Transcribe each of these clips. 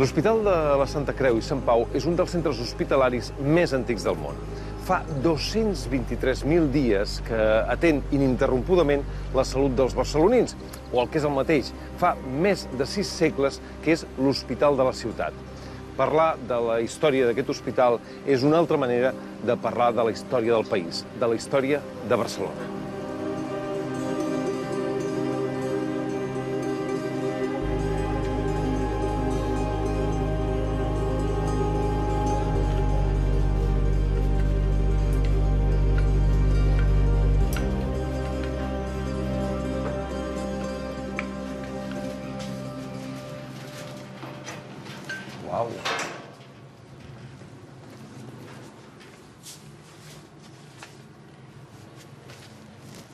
L'Hospital de la Santa Creu i Sant Pau és un dels centres hospitalaris més antics del món. Fa 223.000 dies que atén ininterrompudament la salut dels barcelonins, o el que és el mateix, fa més de 6 segles que és l'hospital de la ciutat. Parlar de la història d'aquest hospital és una altra manera de parlar de la història del país, de la història de Barcelona. Uau!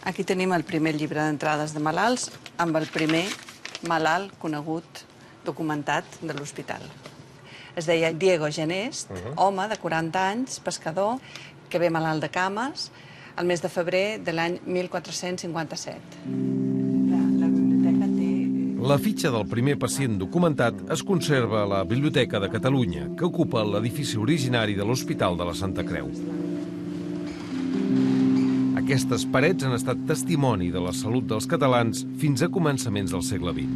Aquí tenim el primer llibre d'entrades de malalts amb el primer malalt conegut, documentat, de l'hospital. Es deia Diego Genest, home de 40 anys, pescador, que ve malalt de cames el mes de febrer de l'any 1457. La fitxa del primer pacient documentat es conserva a la Biblioteca de Catalunya, que ocupa l'edifici originari de l'Hospital de la Santa Creu. Aquestes parets han estat testimoni de la salut dels catalans fins a començaments del segle XX.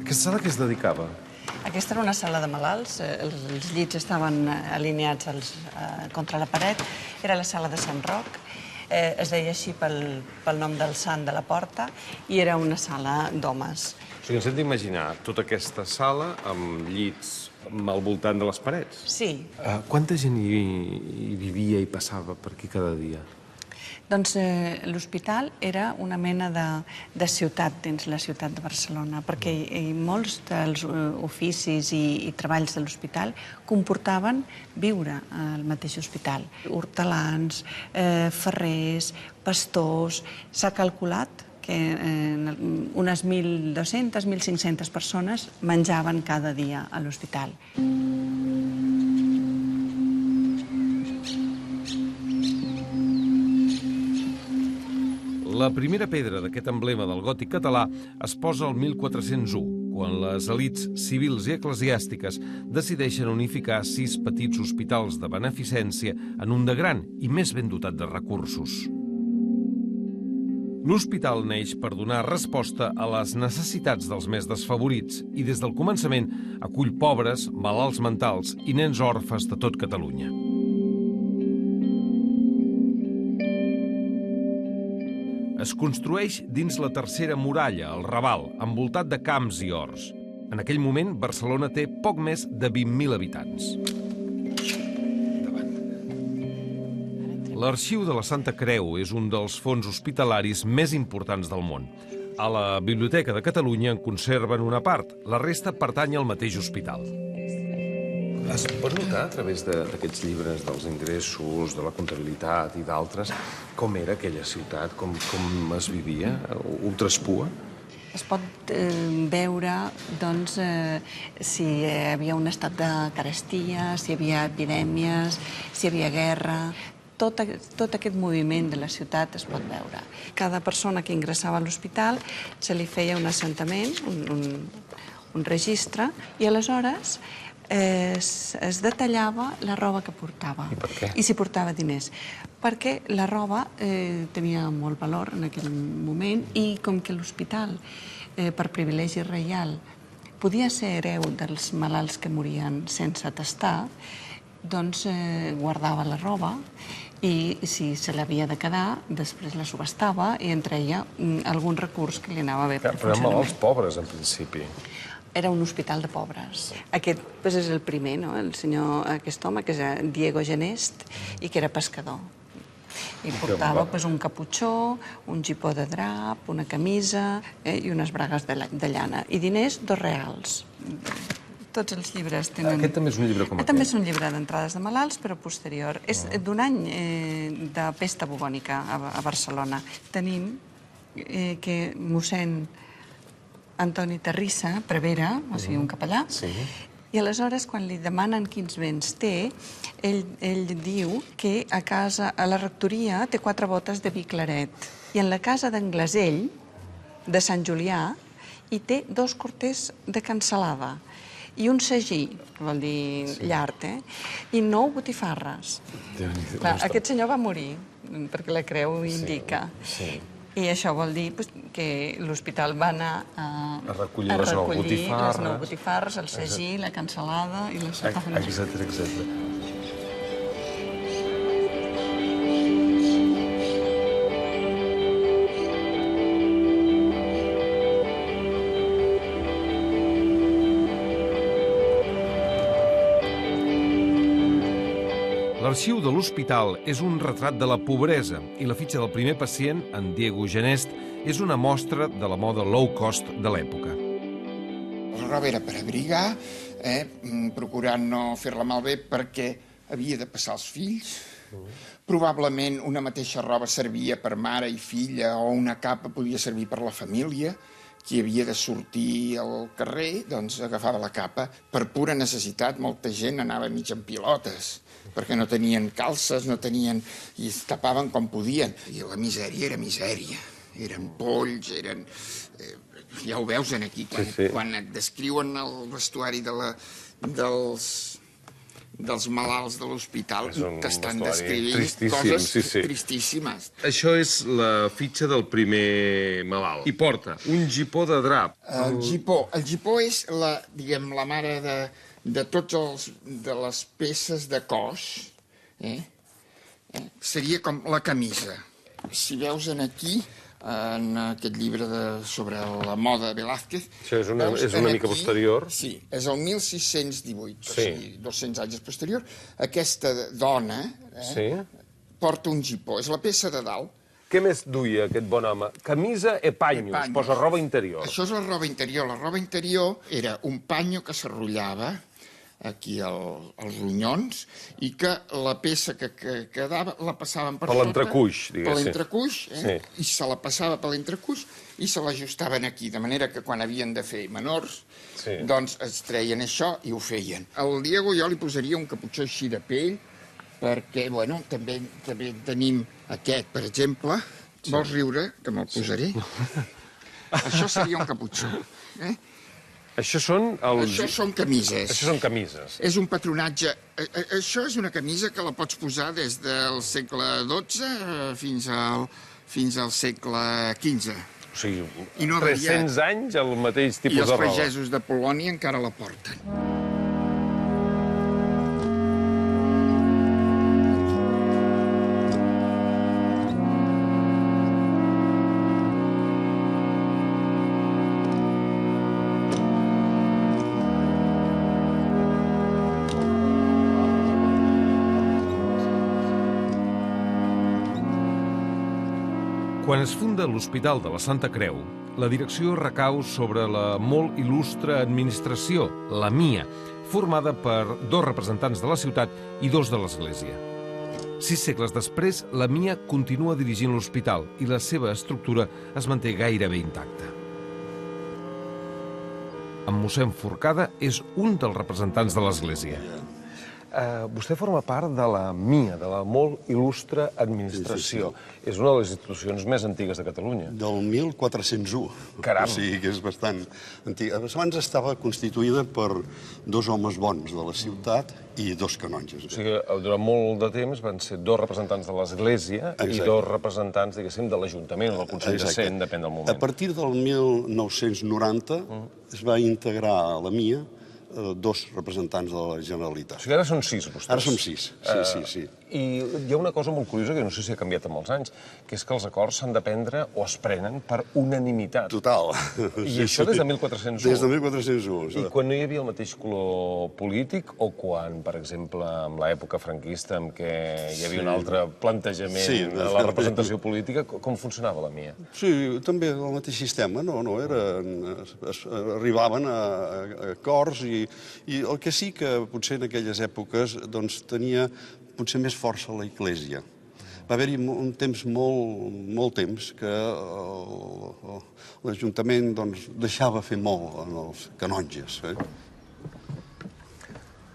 Aquesta sala a què es dedicava? Aquesta era una sala de malalts, els llits estaven alineats contra la paret, era la sala de Sant Roc, es deia així pel nom del sant de la porta, i era una sala d'homes. O sigui, ens hem d'imaginar tota aquesta sala amb llits al voltant de les parets? Sí. Quanta gent hi vivia i passava per aquí cada dia? Doncs l'hospital era una mena de ciutat dins la ciutat de Barcelona, perquè molts dels oficis i treballs de l'hospital comportaven viure al mateix hospital. Hortelans, ferrers, pastors. S'ha calculat que unes 1.200, 1.500 persones menjaven cada dia a l'hospital. La primera pedra d'aquest emblema del gòtic català es posa el 1401, quan les elits civils i eclesiàstiques decideixen unificar 6 petits hospitals de beneficència en un de gran i més ben dotat de recursos. L'hospital neix per donar resposta a les necessitats dels més desfavorits i des del començament acull pobres, malalts mentals i nens orfes de tot Catalunya. Es construeix dins la tercera muralla, el Raval, envoltat de camps i horts. En aquell moment, Barcelona té poc més de 20.000 habitants. L'Arxiu de la Santa Creu és un dels fons hospitalaris més importants del món. A la Biblioteca de Catalunya en conserven una part, la resta pertany al mateix hospital. Es pot notar, a través d'aquests llibres dels ingressos, de la comptabilitat i d'altres, com era aquella ciutat, com es vivia? Ho traspua? Es pot veure, doncs, si hi havia un estat de carestia, si hi havia epidèmies, si hi havia guerra. Tot aquest moviment de la ciutat es pot veure. Cada persona que ingressava a l'hospital se li feia un assentament, un registre, i aleshores es detallava la roba que portava. I per què? I si portava diners. Perquè la roba tenia molt valor en aquell moment i com que l'hospital, per privilegi reial, podia ser hereu dels malalts que morien sense atestar, doncs guardava la roba i si se l'havia de quedar, després la subhastava i en treia algun recurs que li anava bé per Però eren funcionament. malalts pobres, en principi. Era un hospital de pobres. Aquest és el primer, no? Aquest home, que és Diego Genest, i que era pescador. I portava un caputxó, un gipó de drap, una camisa i unes bragues de llana. I diners, 2 reals. Tots els llibres tenen... Aquest també és un llibre com aquest? També és un llibre d'entrades de malalts, però posterior. És d'un any de pesta bubònica a Barcelona. Tenim que mossèn Antoni Terrissa prevera, o sigui, un capellà, i aleshores, quan li demanen quins béns té, ell diu que a la rectoria té 4 botes de vi claret. I en la casa d'en Glasell, de Sant Julià, i té 2 quarters de cansalada i un sagí, que vol dir llard, i 9 botifarres. Clar, aquest senyor va morir, perquè la creu ho indica. I això vol dir que l'hospital va anar a recollir les 9 botifarres, el sagí, la cansalada i la sopa de menjar. Exacte. L'arxiu de l'hospital és un retrat de la pobresa i la fitxa del primer pacient, en Diego Genest, és una mostra de la moda low cost de l'època. La roba era per abrigar, procurant no fer-la malbé perquè havia de passar els fills. Probablement una mateixa roba servia per mare i filla o una capa podia servir per la família. Qui havia de sortir al carrer, doncs agafava la capa. Per pura necessitat, molta gent anava mig en pilotes, perquè no tenien calces, no tenien... i es tapaven com podien. I la misèria era misèria. Eren polls, eren... ja ho veus aquí, quan et descriuen el vestuari dels malalts de l'hospital, t'estan descrivint coses tristíssimes. Això és la fitxa del primer malalt. I porta un gipó de drap. El gipó és la mare de totes les peces de cos. Seria com la camisa. Si veus aquí, en aquest llibre sobre la moda de Velázquez... Això és una mica posterior. Sí, és el 1618, o sigui, 200 anys posterior. Aquesta dona porta un gipó, és la peça de dalt. Què més duia aquest bon home? Camisa e paños, posa roba interior. Això és la roba interior. La roba interior era un panyo que s'enrotllava aquí als ronyons, i que la peça que quedava la passaven per l'entrecuix, diguéssim. Per l'entrecuix, i se la passava per l'entrecuix i se l'ajustaven aquí, de manera que quan havien de fer menors, doncs es treien això i ho feien. Al Diego jo li posaria un caputxó així de pell, perquè, bueno, també tenim aquest, per exemple. Vols riure, que me'l posaré? Això seria un caputxó, Això són camises. Això són camises. És un patronatge. Això és una camisa que la pots posar des del segle XII fins al segle XV. O sigui, 300 anys el mateix tipus de roba. I els pagesos de Polònia encara la porten. Quan es funda l'Hospital de la Santa Creu, la direcció recau sobre la molt il·lustre administració, la MIA, formada per 2 representants de la ciutat i 2 de l'Església. 6 segles després, la MIA continua dirigint l'hospital i la seva estructura es manté gairebé intacta. En mossèn Forcada és un dels representants de l'Església. Vostè forma part de la MIA, de la molt il·lustre administració. És una de les institucions més antigues de Catalunya. Del 1401. Caram! O sigui que és bastant antiga. Abans estava constituïda per 2 homes bons de la ciutat i 2 canonges. O sigui, durant molt de temps van ser 2 representants de l'Església i 2 representants, diguéssim, de l'Ajuntament o del Consell de Cent, depèn del moment. A partir del 1990 es va integrar a la MIA 2 representants de la Generalitat. O sigui, ara són 6, vostès. Ara som 6, sí. I hi ha una cosa molt curiosa, que no sé si ha canviat amb els anys, que és que els acords s'han de prendre o es prenen per unanimitat. Total. I això des de 1401. Des de 1401. I quan no hi havia el mateix color polític o quan, per exemple, en l'època franquista, en què hi havia un altre plantejament de la representació política, com funcionava la MIA? Sí, també el mateix sistema, arribaven a acords i el que sí que potser en aquelles èpoques tenia potser més força la Església. Va haver-hi un temps, molt temps, que l'Ajuntament deixava fer molt en els canonges.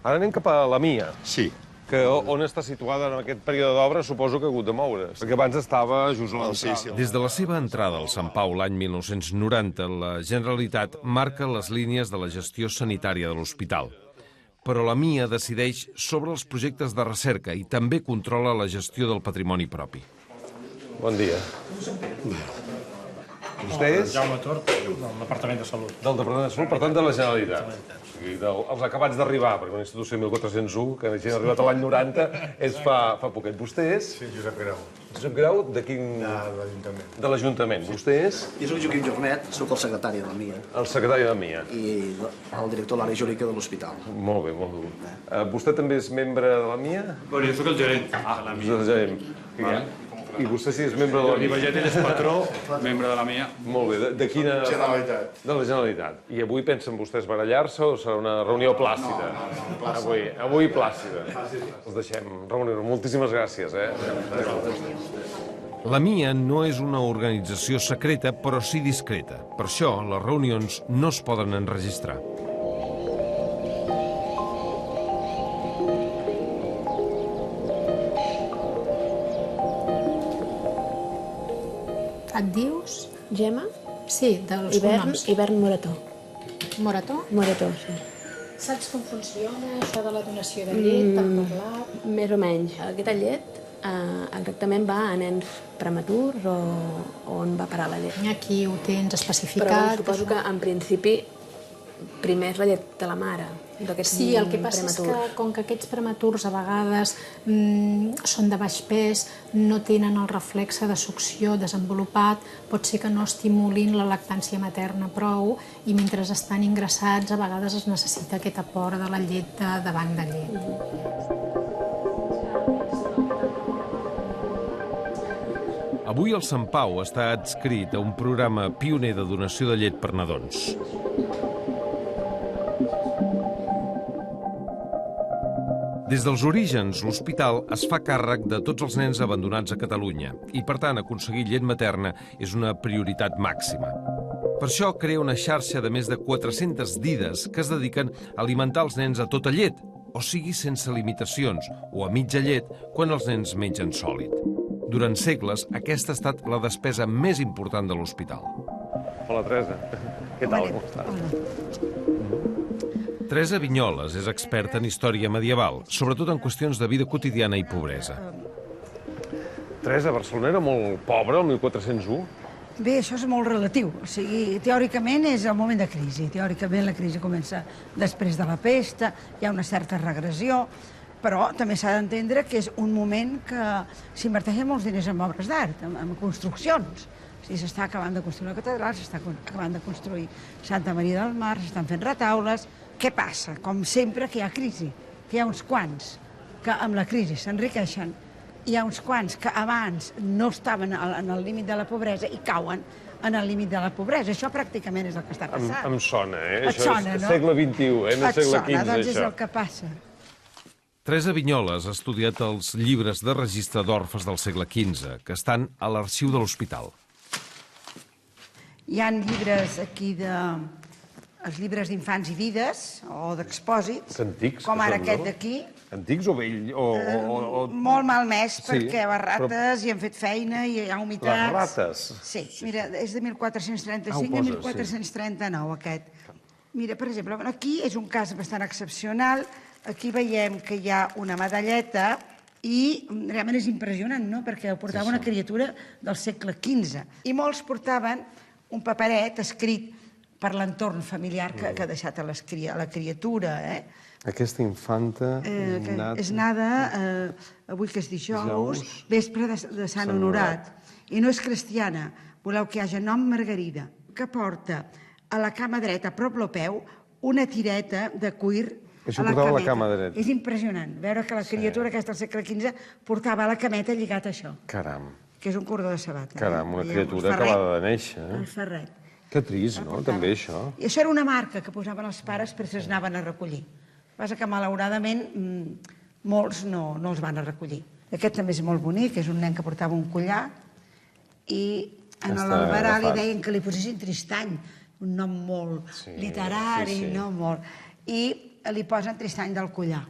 Ara anem cap a la MIA. Sí. Que on està situada en aquest període d'obra suposo que ha hagut de moure's, perquè abans estava just a l'entrada. Des de la seva entrada al Sant Pau l'any 1990, la Generalitat marca les línies de la gestió sanitària de l'hospital. Però la MIA decideix sobre els projectes de recerca i també controla la gestió del patrimoni propi. Bon dia. Vostè és? Jaume Tort, del Departament de Salut. Del Departament de Salut, per tant, de la Generalitat. O sigui, els acabats d'arribar, perquè una institució 1401, que ha arribat a l'any 90, és fa poquet. Vostè és? Sí, Josep Grau. Josep Grau, de quin... De l'Ajuntament. De l'Ajuntament. Vostè és? Jo soc Joaquim Jornet, soc el secretari de la MIA. El secretari de la MIA. I el director de l'àrea jurídica de l'hospital. Molt bé, molt bé. Vostè també és membre de la MIA? Bueno, jo soc el gerent de la MIA. El gerent. I vostè sí és membre de la MIA? Ivaget és patró, membre de la MIA. Molt bé. De quina... Generalitat. De la Generalitat. I avui pensen vostès barallar-se o serà una reunió plàcida? No, avui plàcida. Els deixem reunir-ho. Moltíssimes gràcies, La MIA no és una organització secreta, però sí discreta. Per això, les reunions no es poden enregistrar. Et dius? Gemma, Sí, dels cognoms. Hivern Morató. Morató? Morató, sí. Saps com funciona això de la donació de llet? T'han parlat? Més o menys. Aquesta llet exactament va a nens prematurs o on va parar la llet. Aquí ho tens Però especificat. suposo que en principi primer és la llet de la mare, d'aquests Sí, el que passa és que com que aquests prematurs a vegades són de baix pes, no tenen el reflexe de succió desenvolupat, pot ser que no estimulin la lactància materna prou i mentre estan ingressats a vegades es necessita aquest aport de la llet de banc de llet. Avui el Sant Pau està adscrit a un programa pioner de donació de llet per nadons. Des dels orígens, l'hospital es fa càrrec de tots els nens abandonats a Catalunya i, per tant, aconseguir llet materna és una prioritat màxima. Per això crea una xarxa de més de 400 dides que es dediquen a alimentar els nens a tota llet, o sigui sense limitacions, o a mitja llet quan els nens mengen sòlid. Durant segles, aquesta ha estat la despesa més important de l'hospital. Hola, Teresa. Què tal? Com estàs? Teresa Vinyoles és experta en història medieval, sobretot en qüestions de vida quotidiana i pobresa. Teresa, Barcelona era molt pobra el 1401? Bé, això és molt relatiu. O sigui, teòricament és el moment de crisi. Teòricament la crisi comença després de la pesta, hi ha una certa regressió, però també s'ha d'entendre que és un moment que s'inverteixen molts diners en obres d'art, en construccions. O sigui, s'està acabant de construir una catedral, s'està acabant de construir Santa Maria del Mar, s'estan fent retaules. Què passa? Com sempre que hi ha crisi, que hi ha uns quants que amb la crisi s'enriqueixen, hi ha uns quants que abans no estaven en el límit de la pobresa i cauen en el límit de la pobresa. Això pràcticament és el que està passant. Em sona, Et sona, no? Segle XXI, no segle XV, Et sona, doncs és això. el que passa. Teresa Vinyoles ha estudiat els llibres de registre d'orfes del segle XV, que estan a l'arxiu de l'hospital. Hi ha llibres aquí els llibres d'infants i vides, o d'expòsits, Antics, com que ara són, aquest no? d'aquí. Antics o vell? Molt malmès, Sí, perquè les però- rates hi han fet feina i hi ha humitats. Les rates? Sí, mira, és de 1435 ho a poses, 1439, aquest. Mira, per exemple, aquí és un cas bastant excepcional. Aquí veiem que hi ha una medalleta i realment és impressionant, no?, perquè ho portava una criatura del segle XV. I molts portaven un paperet escrit per l'entorn familiar que ha deixat a la criatura, Aquesta infanta... és nada, avui que és dijous, vespre de Sant Honorat. I no és cristiana. Voleu que hi hagi nom Margarida, que porta a la cama dreta, a prop lo peu, una tireta de cuir Això a la portava a la cameta. cama dreta. És impressionant veure que la criatura aquesta del segle XV portava a la cameta lligat això, Caram, que és un cordó de sabata. caram, una Veieu? criatura El ferret. acabada de néixer. El ferret. Que trist, no?, també, això. I això era una marca que posaven els pares per si els anaven a recollir. El que passa que, malauradament, molts no els van a recollir. Aquest també és molt bonic, és un nen que portava un collar i en l'albarà li deien que li posessin Tristany, un nom molt literari, no molt... I li posen Tristany del collar.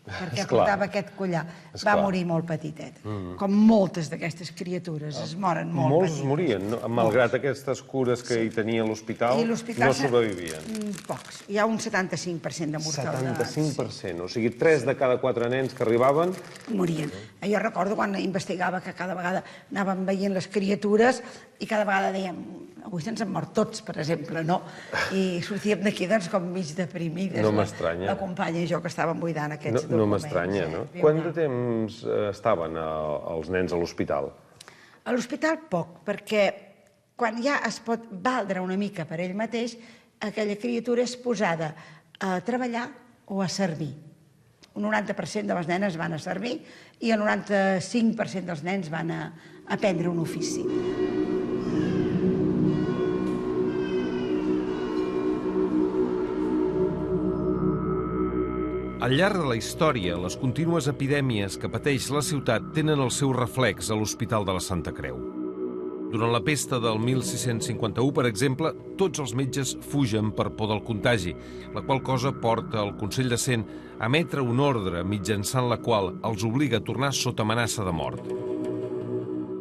perquè portava aquest collar. Va morir molt petitet, com moltes d'aquestes criatures, es moren molt petites. Molts morien, malgrat aquestes cures que hi tenia l'hospital, no sobrevivien. Pocs, hi ha un 75% de mortalitat. 75%, o sigui, 3 de cada 4 nens que arribaven... Morien. Jo recordo quan investigava que cada vegada anàvem veient les criatures i cada vegada dèiem, avui se'ns han mort tots, per exemple, no? I sortíem d'aquí, doncs, com mig deprimides. No m'estranya. La companya i jo que estàvem buidant aquests documents. No m'estranya, no? Quant de temps estaven els nens a l'hospital? A l'hospital poc, perquè quan ja es pot valdre una mica per ell mateix, aquella criatura és posada a treballar o a servir. Un 90% de les nenes van a servir i el 95% dels nens van a aprendre un ofici. Al llarg de la història, les contínues epidèmies que pateix la ciutat tenen el seu reflex a l'Hospital de la Santa Creu. Durant la pesta del 1651, per exemple, tots els metges fugen per por del contagi, la qual cosa porta el Consell de Cent a emetre una ordre mitjançant la qual els obliga a tornar sota amenaça de mort.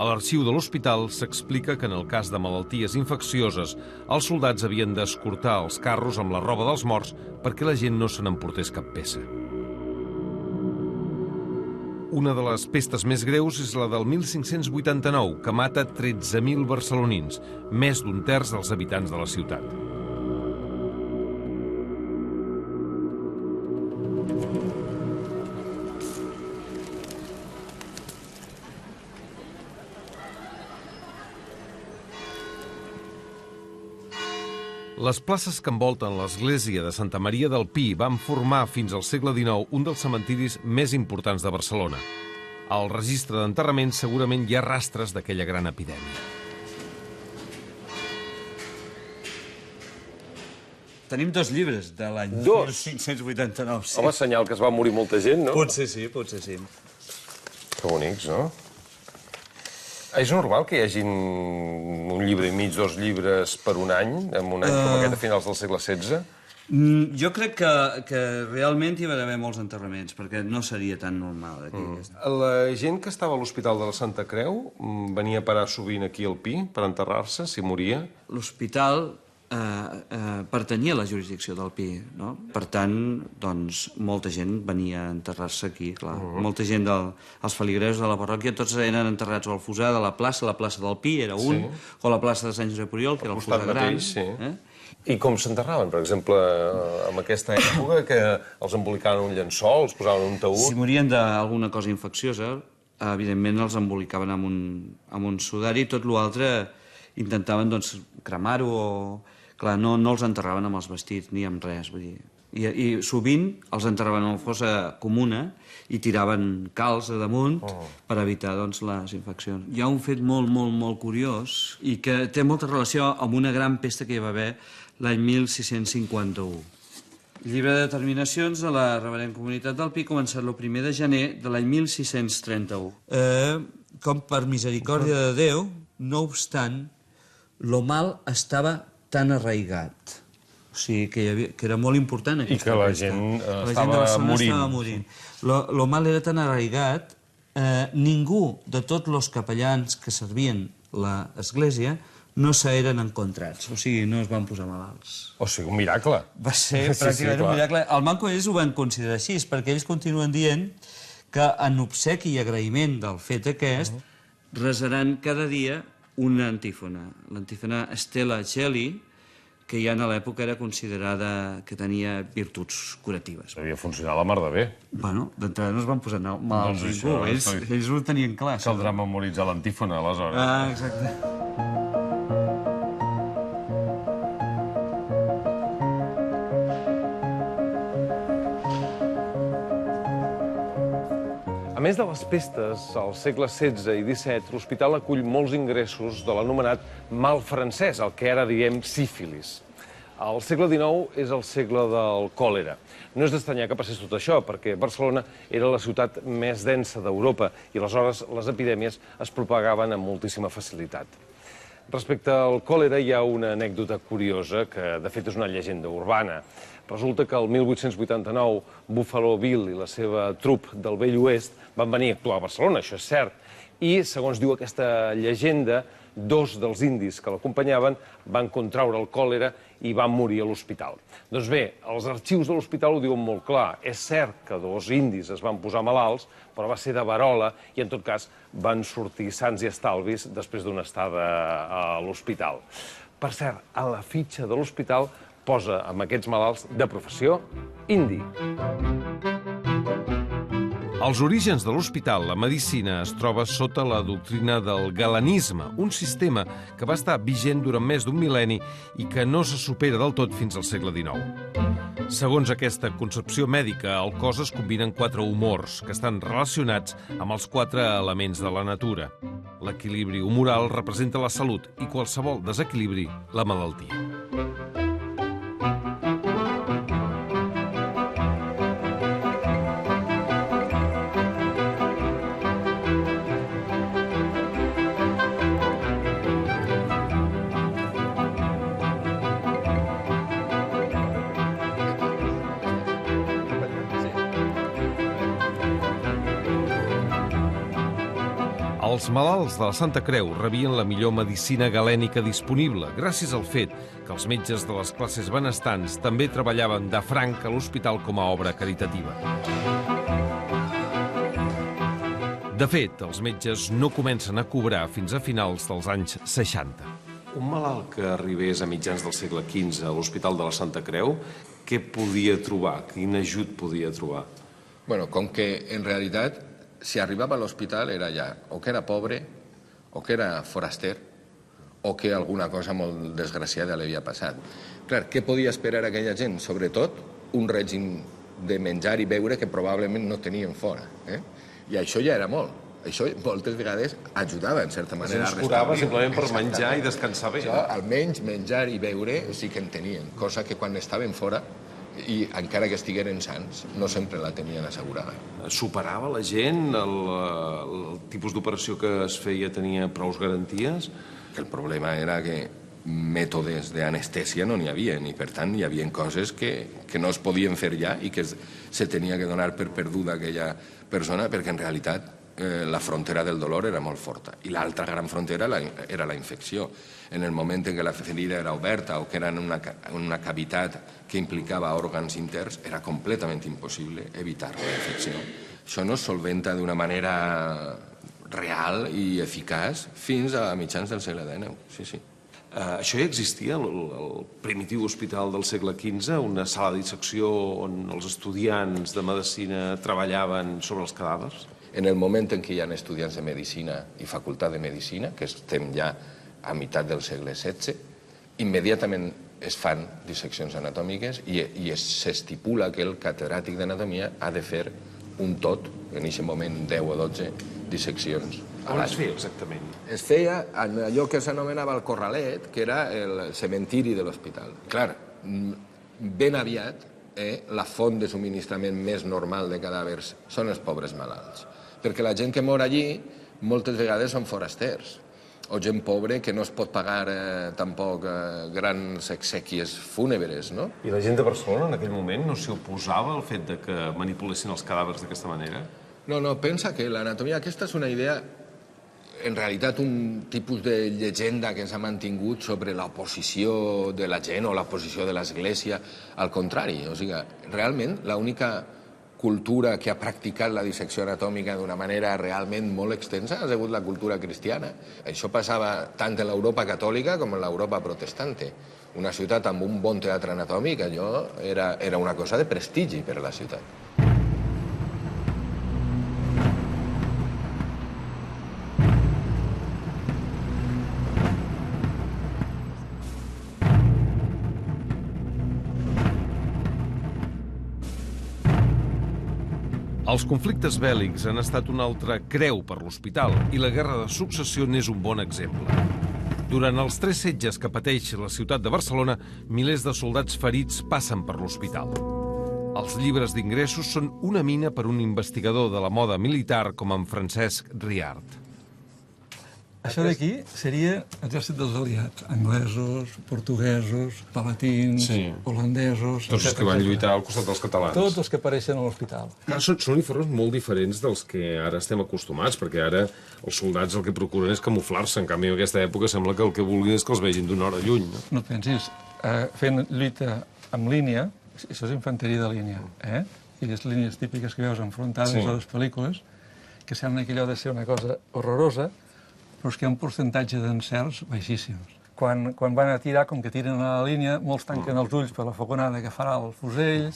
A l'arxiu de l'hospital s'explica que en el cas de malalties infeccioses, els soldats havien d'escortar els carros amb la roba dels morts perquè la gent no se n'emportés cap peça. Una de les pestes més greus és la del 1589, que mata 13.000 barcelonins, més d'un terç dels habitants de la ciutat. Les places que envolten l'església de Santa Maria del Pi van formar fins al segle XIX un dels cementiris més importants de Barcelona. Al registre d'enterraments segurament hi ha rastres d'aquella gran epidèmia. Tenim 2 llibres de l'any 1589. Sí. Home, senyal que es va morir molta gent, no? Potser sí, potser sí. Que bonics, no? És normal que hi hagin un llibre i mig, 2 llibres per un any, en un any com aquest a finals del segle XVI? Jo crec que realment hi va haver molts enterraments, perquè no seria tan normal. La gent que estava a l'Hospital de la Santa Creu venia a parar sovint aquí al Pi per enterrar-se, si moria? L'hospital pertanyia a la jurisdicció del Pi, no? Per tant, doncs, molta gent venia a enterrar-se aquí, clar. Molta gent dels feligresos de la parròquia, tots eren enterrats o al Fossar de la plaça del Pi, era un, o a la plaça de Sant Josep Oriol, que era el Fossar gran. I com s'enterraven, per exemple, en aquesta època, que els embolicaven un llençol, els posaven un taüt? Si morien d'alguna cosa infecciosa, evidentment els embolicaven amb un sudari, tot l'altre intentaven, doncs, cremar-ho o... Clar, no els enterraven amb els vestits ni amb res, vull dir. I sovint els enterraven en una fossa comuna i tiraven calç a damunt per evitar, doncs, les infeccions. Hi ha un fet molt, molt, molt curiós i que té molta relació amb una gran pesta que hi va haver l'any 1651. Llibre de determinacions de la Reverent Comunitat del Pi, començat el 1 de gener de l'any 1631. Com per misericòrdia de Déu, no obstant, lo mal estava tan arraigat. O sigui, que era molt important aquesta pesta. I que la gent estava morint. Lo mal era tan arraigat, ningú de tots els capellans que servien l'església no s'eren encontrats, o sigui, no es van posar malalts. O sigui, un miracle. Va ser pràcticament un miracle. El Manco ells ho van considerar així, perquè ells continuen dient que en obsequi i agraïment del fet aquest, resaran cada dia una antífona. L'antífona Stella Cheli, que ja a l'època era considerada que tenia virtuts curatives. Devia funcionar la mar de bé. Bueno, d'entrada no es van posar malalts ningú. Ells ho tenien clar. Caldrà memoritzar l'antífona, aleshores. Ah, exacte. A més de les pestes, als segles XVI i XVII, l'hospital acull molts ingressos de l'anomenat mal francès, el que ara diem sífilis. El segle XIX és el segle del còlera. No és d'estranyar que passés tot això, perquè Barcelona era la ciutat més densa d'Europa i aleshores les epidèmies es propagaven amb moltíssima facilitat. Respecte al còlera hi ha una anècdota curiosa, que de fet és una llegenda urbana. Resulta que el 1889 Buffalo Bill i la seva trup del Vell Oest van venir a actuar a Barcelona, això és cert, i, segons diu aquesta llegenda, 2 dels indis que l'acompanyaven van contraure el còlera i van morir a l'hospital. Doncs bé, els arxius de l'hospital ho diuen molt clar. És cert que 2 indis es van posar malalts, però va ser de verola i, en tot cas, van sortir sants i estalvis després d'una estada a l'hospital. Per cert, a la fitxa de l'hospital posa amb aquests malalts de professió indi. Als orígens de l'hospital, la medicina es troba sota la doctrina del galanisme, un sistema que va estar vigent durant més d'un mil·lenni i que no se supera del tot fins al segle XIX. Segons aquesta concepció mèdica, al cos es combinen 4 humors que estan relacionats amb els 4 elements de la natura. L'equilibri humoral representa la salut i qualsevol desequilibri, la malaltia. Els malalts de la Santa Creu rebien la millor medicina galènica disponible, gràcies al fet que els metges de les classes benestants també treballaven de franc a l'hospital com a obra caritativa. De fet, els metges no comencen a cobrar fins a finals dels anys 60. Un malalt que arribés a mitjans del segle XV a l'Hospital de la Santa Creu, què podia trobar? Quin ajut podia trobar? Bueno, com que en realitat si arribava a l'hospital era ja o que era pobre, o que era foraster, o que alguna cosa molt desgraciada li havia passat. Clar, què podia esperar aquella gent? Sobretot un règim de menjar i beure que probablement no tenien fora. I això ja era molt. Això moltes vegades ajudava, en certa manera, a curava simplement per menjar i descansar bé. Això, almenys menjar i beure sí que en tenien, cosa que quan estaven fora i encara que estigueren sants, no sempre la tenien assegurada. Superava la gent? El tipus d'operació que es feia tenia prous garanties? El problema era que mètodes d'anestèsia no n'hi havia, i per tant hi havia coses que no es podien fer ja i que se tenia que donar per perduda aquella persona, perquè en realitat la frontera del dolor era molt forta. I l'altra gran frontera era la infecció. En el moment en què la ferida era oberta o que era en una cavitat que implicava òrgans interns, era completament impossible evitar la infecció. Això no es solventa d'una manera real i eficaç fins a mitjans del segle XIX. Sí, sí. Això ja existia, el primitiu hospital del segle XV, una sala de dissecció on els estudiants de medicina treballaven sobre els cadàvers? En el moment en què hi ha estudiants de medicina i facultat de medicina, que estem ja a meitat del segle XVI, immediatament es fan disseccions anatòmiques i s'estipula que el catedràtic d'anatomia ha de fer un tot, en aquest moment 10 o 12 disseccions. On es feia exactament? Es feia en allò que s'anomenava el corralet, que era el cementiri de l'hospital. Clar, ben aviat la font de subministrament més normal de cadàvers són els pobres malalts. Perquè la gent que mor allí moltes vegades són forasters o gent pobre que no es pot pagar tampoc grans exèquies fúnebres, no? I la gent de Barcelona en aquell moment no s'hi oposava al fet que manipulessin els cadàvers d'aquesta manera? No, pensa que l'anatomia, aquesta és una idea, en realitat un tipus de llegenda que ens ha mantingut sobre l'oposició de la gent o l'oposició de l'Església. Al contrari, o sigui, realment l'única cultura que ha practicat la dissecció anatòmica d'una manera realment molt extensa ha sigut la cultura cristiana. Això passava tant en l'Europa catòlica com en l'Europa protestante. Una ciutat amb un bon teatre anatòmic, allò era una cosa de prestigi per a la ciutat. Els conflictes bèl·lics han estat una altra creu per l'hospital i la Guerra de Successió n'és un bon exemple. Durant els 3 setges que pateix la ciutat de Barcelona, milers de soldats ferits passen per l'hospital. Els llibres d'ingressos són una mina per un investigador de la moda militar com en Francesc Riart. Això d'aquí seria l'exèrcit dels aliats. Anglesos, portuguesos, palatins, holandesos... Tots els que van lluitar al costat dels catalans. Tots els que apareixen a l'hospital. Són uniformes molt diferents dels que ara estem acostumats, perquè ara els soldats el que procuren és camuflar-se. En canvi, en aquesta època sembla que el que vulguin és que els vegin d'una hora lluny. No et pensis, fent lluita en línia, això és infanteria de línia, aquelles línies típiques que veus enfrontades a les pel·lícules, que sembla que allò ha de ser una cosa horrorosa, però és que hi ha un percentatge d'encerts baixíssims. Quan van a tirar, com que tiren a la línia, molts tanquen els ulls per la fogonada que farà el fusell,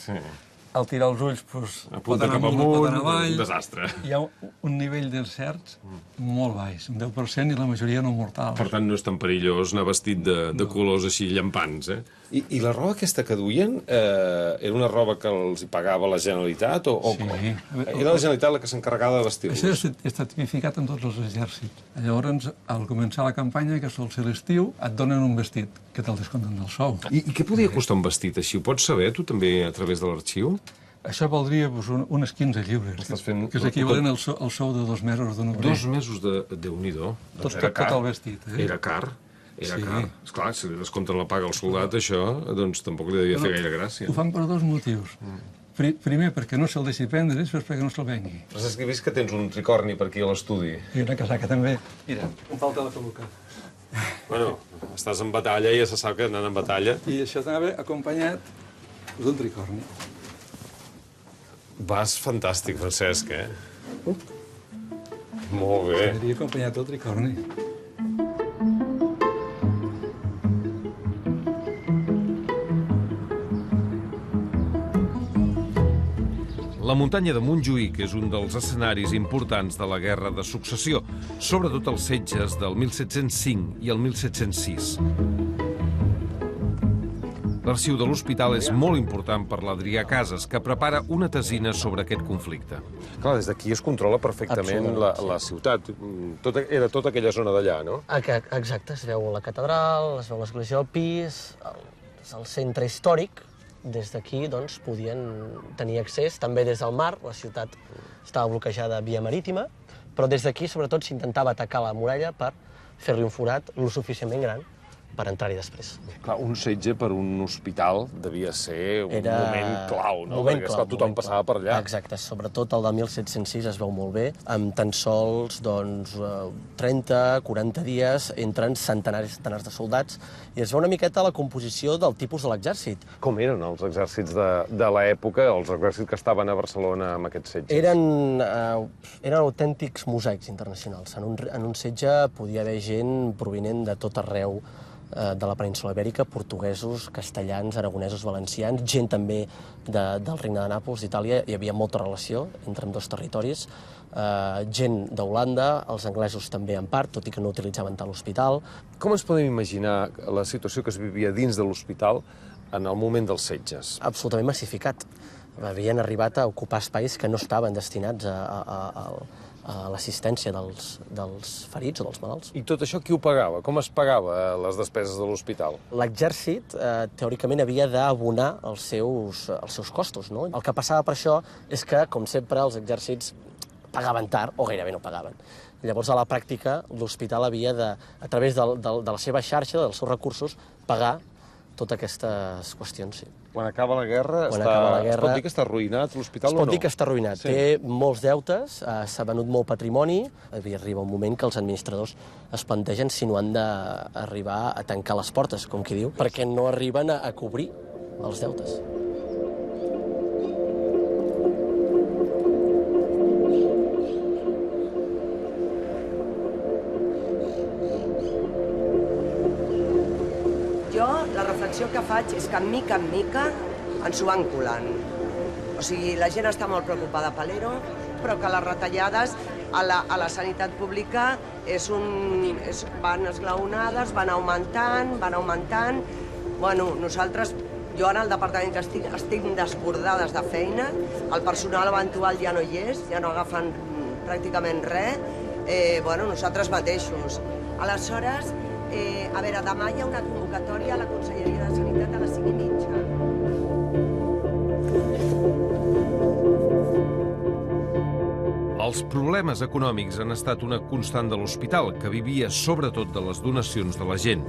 al tirar els ulls pot anar amunt o pot anar avall. Un desastre. Hi ha un nivell d'encerts molt baix, un 10% i la majoria no mortals. Per tant, no és tan perillós anar vestit de colors així llampants, I la roba aquesta que duien era una roba que els pagava la Generalitat? Sí. Era la Generalitat la que s'encarregava de vestir-los? Això està tipificat en tots els exèrcits. Llavors, al començar la campanya, que sol ser l'estiu, et donen un vestit que te'l descompten del sou. I què podia costar un vestit així? Ho pots saber, tu, també, a través de l'arxiu? Això valdria unes 15 lliures, que és equivalent al sou de 2 mesos d'un obrer. 2 mesos de Déu-n'hi-do. Tot el vestit. Era car. Era car. Esclar, si li descompten la paga al soldat, això, doncs tampoc li devia fer gaire gràcia. Ho fan per 2 motius. Primer, perquè no se'l deixi prendre, i després perquè no se'l vengui. Francesc, he vist que tens un tricorni per aquí a l'estudi. I una casaca també. Mira, em falta la peluca. Bueno, estàs en batalla i ja se sap que anant en batalla. I això anava acompanyat d'un tricorni. Vas fantàstic, Francesc, Molt bé. Aniria acompanyat del tricorni. La muntanya de Montjuïc és un dels escenaris importants de la Guerra de Successió, sobretot els setges del 1705 i el 1706. L'arxiu de l'hospital és molt important per l'Adrià Casas, que prepara una tesina sobre aquest conflicte. Clar, des d'aquí es controla perfectament la ciutat. Era tota aquella zona d'allà, no? Exacte, es veu la catedral, es veu l'església del pis, el centre històric. Des d'aquí, doncs, podien tenir accés, també des del mar, la ciutat estava bloquejada via marítima, però des d'aquí, sobretot, s'intentava atacar la muralla per fer-li un forat lo suficientment gran per entrar-hi després. Clar, un setge per un hospital devia ser un moment clau, no? Perquè tothom passava per allà. Exacte, sobretot el del 1706 es veu molt bé, amb tan sols 30, 40 dies entren centenars i centenars de soldats, i es veu una miqueta la composició del tipus de l'exèrcit. Com eren els exèrcits de l'època, els exèrcits que estaven a Barcelona amb aquests setges? Eren autèntics mosaics internacionals. En un setge podia haver gent provinent de tot arreu de la península Ibèrica, portuguesos, castellans, aragonesos, valencians, gent també del Regne de Nàpols, d'Itàlia. Hi havia molta relació entre ambdós territoris. Gent d'Holanda, els anglesos també en part, tot i que no utilitzaven tant l'hospital. Com ens podem imaginar la situació que es vivia dins de l'hospital en el moment dels setges? Absolutament massificat. Havien arribat a ocupar espais que no estaven destinats a l'assistència dels ferits o dels malalts. I tot això qui ho pagava? Com es pagava les despeses de l'hospital? L'exèrcit, teòricament, havia d'abonar els seus costos, no? El que passava per això és que, com sempre, els exèrcits pagaven tard o gairebé no pagaven. Llavors, a la pràctica, l'hospital havia de, a través de la seva xarxa, dels seus recursos, pagar totes aquestes qüestions, sí. Quan acaba la guerra, es pot dir que està arruïnat l'hospital o no? Es pot dir que està arruïnat. Té molts deutes, s'ha venut molt patrimoni, arriba un moment que els administradors es plantegen si no han d'arribar a tancar les portes, com qui diu, perquè no arriben a cobrir els deutes. La reflexió que faig és que, mica en mica, ens ho van colant. O sigui, la gent està molt preocupada per l'ERO, però que les retallades a la sanitat pública van esglaonades, van augmentant. Bueno, nosaltres, jo en el departament que estic desbordades de feina, el personal eventual ja no hi és, ja no agafen pràcticament res, nosaltres mateixos. Aleshores, a veure, demà hi ha una convocatòria a la Conselleria de Sanitat a les 5:30. El Els problemes econòmics han estat una constant de l'hospital, que vivia sobretot de les donacions de la gent.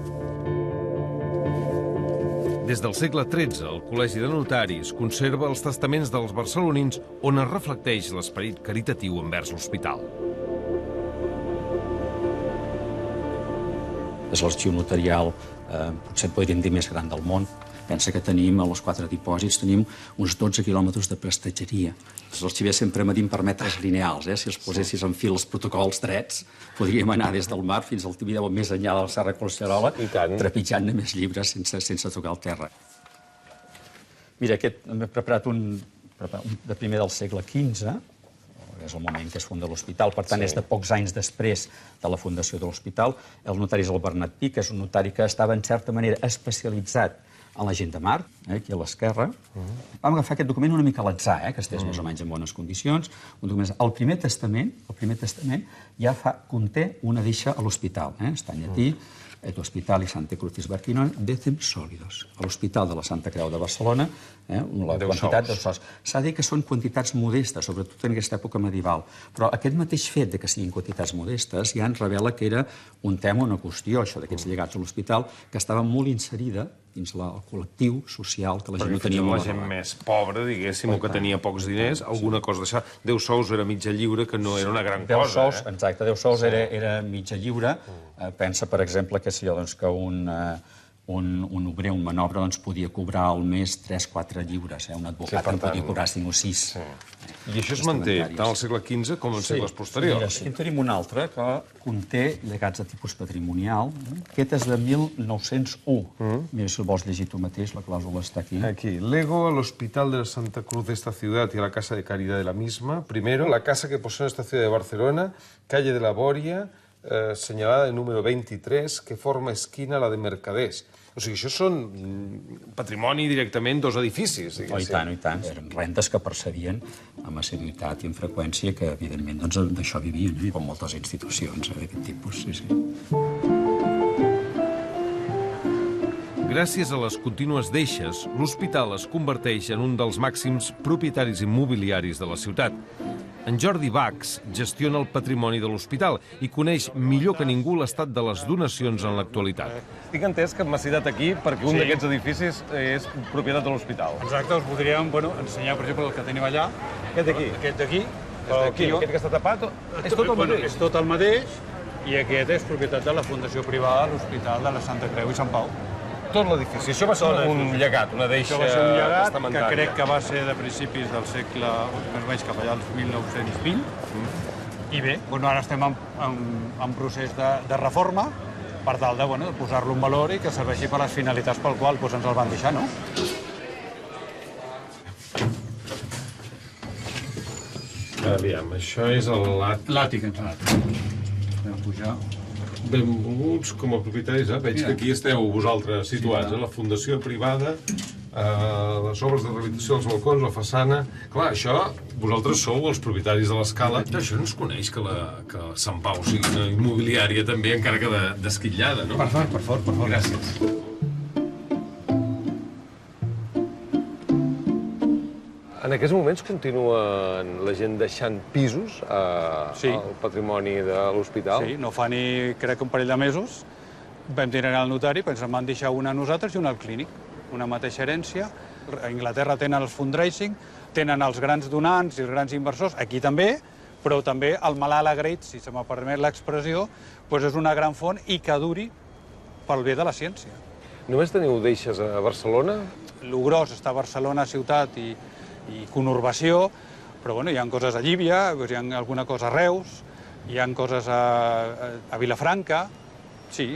Des del segle XIII, el Col·legi de Notaris conserva els testaments dels barcelonins on es reflecteix l'esperit caritatiu envers l'hospital. És l'arxiu notarial, potser podríem dir, més gran del món. Pensa que tenim, a els 4 dipòsits, tenim uns 12 quilòmetres de prestatgeria. Els arxivers sempre medim per metres lineals. Si els posessis en fil els protocols drets, podríem anar des del mar fins al Tibidabo, més enllà de la Serra Collserola, trepitjant més llibres sense tocar el terra. Mira, aquest m'he preparat un de primer del segle XV, és el moment que es funda l'hospital, per tant, és de pocs anys després de la fundació de l'hospital. El notari és el Bernat Pi, que és un notari que estava, en certa manera, especialitzat en la gent de mar, aquí a l'esquerra. Vam agafar aquest document una mica a l'atzar, que estés més o menys en bones condicions. El Primer Testament ja conté una deixa a l'hospital. Està en llatí, et hospitali Santa Crucis Barquinone, decem sòlidos. A l'Hospital de la Santa Creu de Barcelona, la quantitat de sous. S'ha de dir que són quantitats modestes, sobretot en aquesta època medieval. Però aquest mateix fet de que siguin quantitats modestes ja ens revela que era un tema, una qüestió, això d'aquests llegats a l'hospital, que estava molt inserida dins el col·lectiu social que la gent no tenia molt. La gent més pobra, diguéssim, o que tenia pocs diners, alguna cosa d'això. 10 sous era mitja lliure, que no era una gran cosa. Exacte, 10 sous era mitja lliure. Pensa, per exemple, que un obrer, un manobre, podia cobrar al mes 3-4 lliures. Un advocat en podia cobrar 5 o 6. I això es manté tant al segle XV com en segles posteriors. Aquí en tenim un altre que conté llegats de tipus patrimonial. Aquest és de 1901. Mira, si el vols llegir tu mateix, la clàusula està aquí. Aquí. Lego al Hospital de la Santa Cruz de esta ciudad y a la Casa de Caridad de la misma. Primero, la casa que posee en esta ciudad de Barcelona, calle de la Boria, senyalada de número 23, que forma esquina a la de Mercaders. O sigui, això són patrimoni directament dos edificis, diguéssim. I tant. Eren rentes que percebien amb assiduïtat i amb freqüència, que, evidentment, d'això vivien, com moltes institucions d'aquest tipus. Gràcies a les contínues deixes, l'hospital es converteix en un dels màxims propietaris immobiliaris de la ciutat. En Jordi Bachs gestiona el patrimoni de l'hospital i coneix millor que ningú l'estat de les donacions en l'actualitat. Tinc entès que m'ha citat aquí perquè un d'aquests edificis és propietat de l'hospital. Exacte, us podríem ensenyar, per exemple, el que tenim allà. Aquest d'aquí? Aquest d'aquí. Aquest que està tapat? És tot el mateix? És tot el mateix, i aquest és propietat de la Fundació Privada de l'Hospital de la Santa Creu i Sant Pau. Tot l'edifici. Això va ser un llegat, una deixa testamentària. Això va ser un llegat que crec que va ser de principis del segle, més o menys cap allà als 1920. I bé, ara estem en procés de reforma per tal de posar-lo en valor i que serveixi per les finalitats pel qual ens el van deixar, no? Aviam, això és l'àtic. L'àtic, exacte. Vam pujar. Benvolguts com a propietaris, veig que aquí esteu vosaltres situats, la fundació privada, les obres de rehabilitació dels balcons, la façana... Clar, això, vosaltres sou els propietaris de l'escala. Això no es coneix que Sant Pau sigui una immobiliària també, encara que d'esquitllada, no? Per fort. Gràcies. En aquests moments continuen la gent deixant pisos al patrimoni de l'hospital? Sí, no fa ni, crec, un parell de mesos. Vam tenir al notari, ens en van deixar una a nosaltres i una al clínic. Una mateixa herència. A Anglaterra tenen els fundraising, tenen els grans donants i els grans inversors, aquí també, però també el malalt agraït, si se m'ha permet l'expressió, és una gran font i que duri pel bé de la ciència. Només teniu deixes a Barcelona? Lo gros està a Barcelona, ciutat i conurbació, però hi ha coses a Llívia, hi ha alguna cosa a Reus, hi ha coses a Vilafranca. Sí,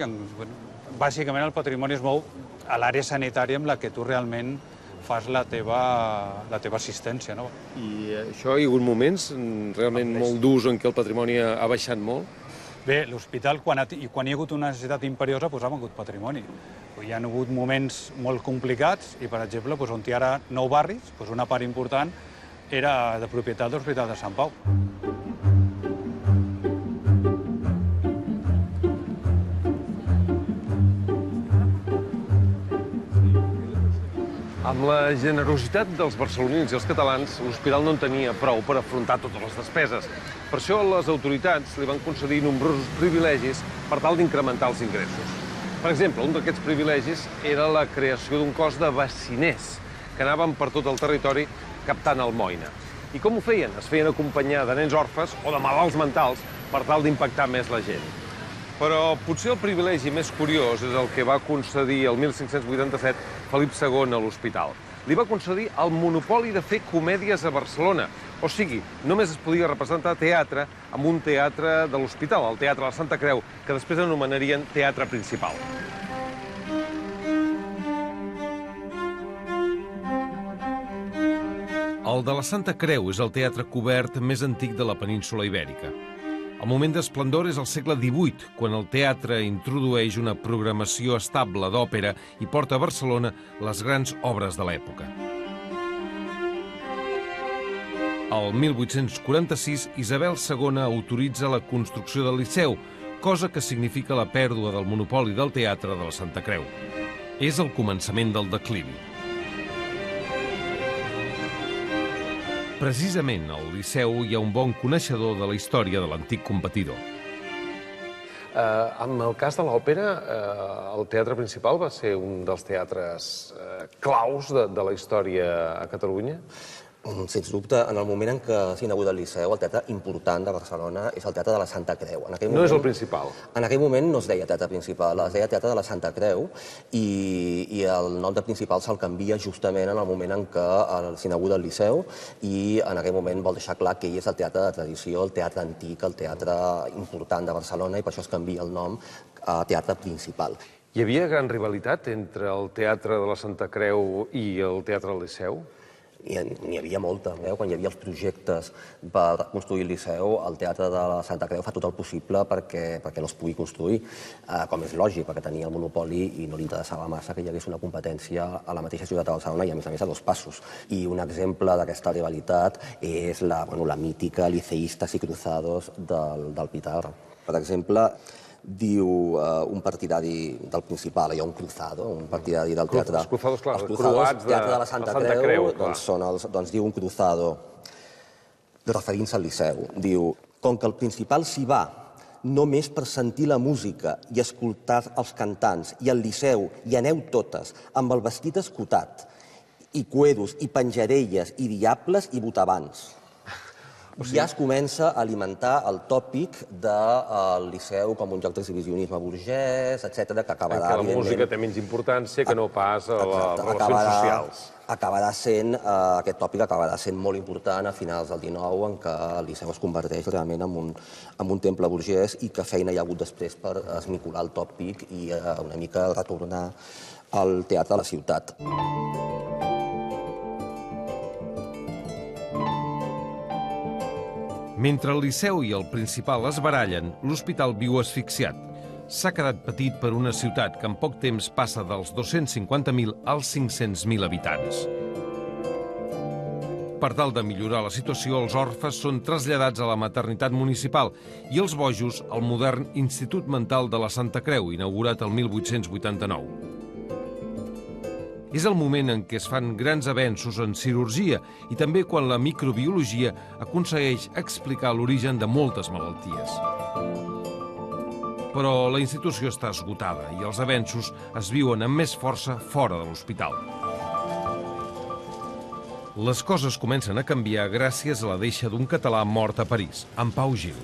bàsicament el patrimoni es mou a l'àrea sanitària amb la que tu realment fas la teva assistència. I això hi ha hagut moments realment molt durs en què el patrimoni ha baixat molt? Bé, l'hospital, quan hi ha hagut una necessitat imperiosa, ha hagut patrimoni. Hi ha hagut moments molt complicats i, per exemple, on hi ha ara 9 barris, una part important era de propietat de l'Hospital de Sant Pau. Amb la generositat dels barcelonins i els catalans, l'hospital no en tenia prou per afrontar totes les despeses. Per això les autoritats li van concedir nombrosos privilegis per tal d'incrementar els ingressos. Per exemple, un d'aquests privilegis era la creació d'un cos de baciners que anaven per tot el territori captant almoina. I com ho feien? Es feien acompanyar de nens orfes o de malalts mentals per tal d'impactar més la gent. Però potser el privilegi més curiós és el que va concedir el 1587 Felip II a l'hospital. Li va concedir el monopoli de fer comèdies a Barcelona. O sigui, només es podia representar teatre amb un teatre de l'hospital, el Teatre de la Santa Creu, que després anomenarien Teatre Principal. El de la Santa Creu és el teatre cobert més antic de la península Ibèrica. El moment d'esplendor és el segle XVIII, quan el teatre introdueix una programació estable d'òpera i porta a Barcelona les grans obres de l'època. El 1846, Isabel II autoritza la construcció del Liceu, cosa que significa la pèrdua del monopoli del teatre de la Santa Creu. És el començament del declivi. Precisament al Liceu hi ha un bon coneixedor de la història de l'antic competidor. En el cas de l'òpera, el Teatre Principal va ser un dels teatres claus de la història a Catalunya? Sens dubte, en el moment en què s'inaugura el Liceu, el teatre important de Barcelona és el Teatre de la Santa Creu. No és el principal? En aquell moment no es deia Teatre Principal, es deia Teatre de la Santa Creu i el nom de principal se'l canvia justament en el moment en què s'inaugura el Liceu i en aquell moment vol deixar clar que ell és el teatre de tradició, el teatre antic, el teatre important de Barcelona i per això es canvia el nom a Teatre Principal. Hi havia gran rivalitat entre el Teatre de la Santa Creu i el Teatre del Liceu? N'hi havia molta. Quan hi havia els projectes per construir el Liceu, el Teatre de la Santa Creu fa tot el possible perquè no es pugui construir, com és lògic, perquè tenia el monopoli i no li interessava massa que hi hagués una competència a la mateixa ciutat de Barcelona i, a més, a dos passos. I un exemple d'aquesta rivalitat és la mítica Liceístas y Cruzados del Pitarra. Per exemple, diu un partidari del Principal, hi ha un cruzado, un partidari del teatre... Els cruzados, clar, els croats de la Santa Creu, doncs diu un cruzado, referint-se al Liceu, diu, com que el Principal s'hi va només per sentir la música i escoltar els cantants, i al Liceu hi aneu totes, amb el vestit escotat, i cueros, i penjarelles, i diables, i botavants. Ja es comença a alimentar el tòpic del Liceu com un lloc d'exhibicionisme burgès, etc., que acabarà... Que la música té menys importància que no pas a les relacions socials. Aquest tòpic acabarà sent molt important a finals del XIX, en què el Liceu es converteix realment en un temple burgès i que feina hi ha hagut després per esmicolar el tòpic i una mica retornar al teatre de la ciutat. Mentre el Liceu i el Principal es barallen, l'hospital viu asfixiat. S'ha quedat petit per una ciutat que en poc temps passa dels 250.000 als 500.000 habitants. Per tal de millorar la situació, els orfes són traslladats a la maternitat municipal i els bojos al modern Institut Mental de la Santa Creu, inaugurat el 1889. És el moment en què es fan grans avenços en cirurgia i també quan la microbiologia aconsegueix explicar l'origen de moltes malalties. Però la institució està esgotada i els avenços es viuen amb més força fora de l'hospital. Les coses comencen a canviar gràcies a la deixa d'un català mort a París, en Pau Gil.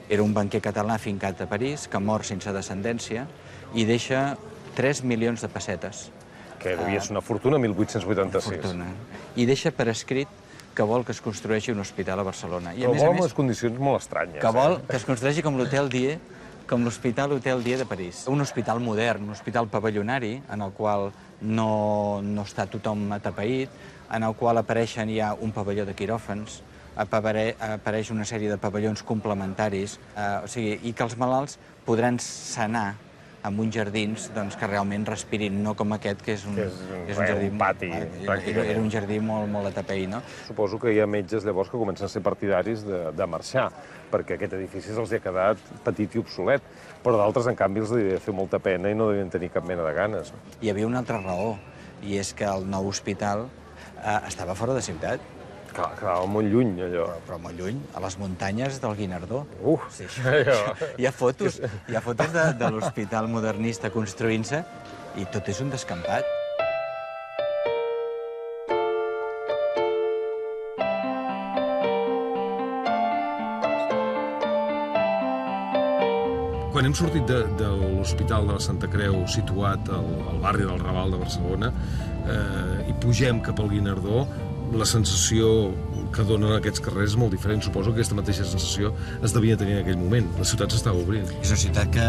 Era un banquer català fincat a París que mor sense descendència i deixa 3 milions de pessetes. Que devia ser una fortuna, 1886. Una fortuna. I deixa per escrit que vol que es construeixi un hospital a Barcelona. Però vol en unes condicions molt estranyes. Que vol que es construeixi com l'Hotel Die, com l'Hospital Hotel Die de París. Un hospital modern, un hospital pavellonari, en el qual no està tothom atapeït, en el qual apareixen ja un pavelló de quiròfans, apareix una sèrie de pavellons complementaris, i que els malalts podran sanar amb uns jardins que realment respirin, no com aquest, que és un jardí... Un pati, pràcticament. Era un jardí molt atapeït, no? Suposo que hi ha metges llavors que comencen a ser partidaris de marxar, perquè aquest edifici se'ls ha quedat petit i obsolet, però d'altres, en canvi, els devia fer molta pena i no devien tenir cap mena de ganes. Hi havia una altra raó, i és que el nou hospital estava fora de ciutat. Clar, molt lluny, allò. Però molt lluny, a les muntanyes del Guinardó. Sí, Hi ha fotos de l'hospital modernista construint-se i tot és un descampat. Quan hem sortit de l'Hospital de la Santa Creu, situat al barri del Raval de Barcelona, i pugem cap al Guinardó, la sensació que donen aquests carrers és molt diferent. Suposo que aquesta mateixa sensació es devia tenir en aquell moment. La ciutat s'estava obrint. És una ciutat que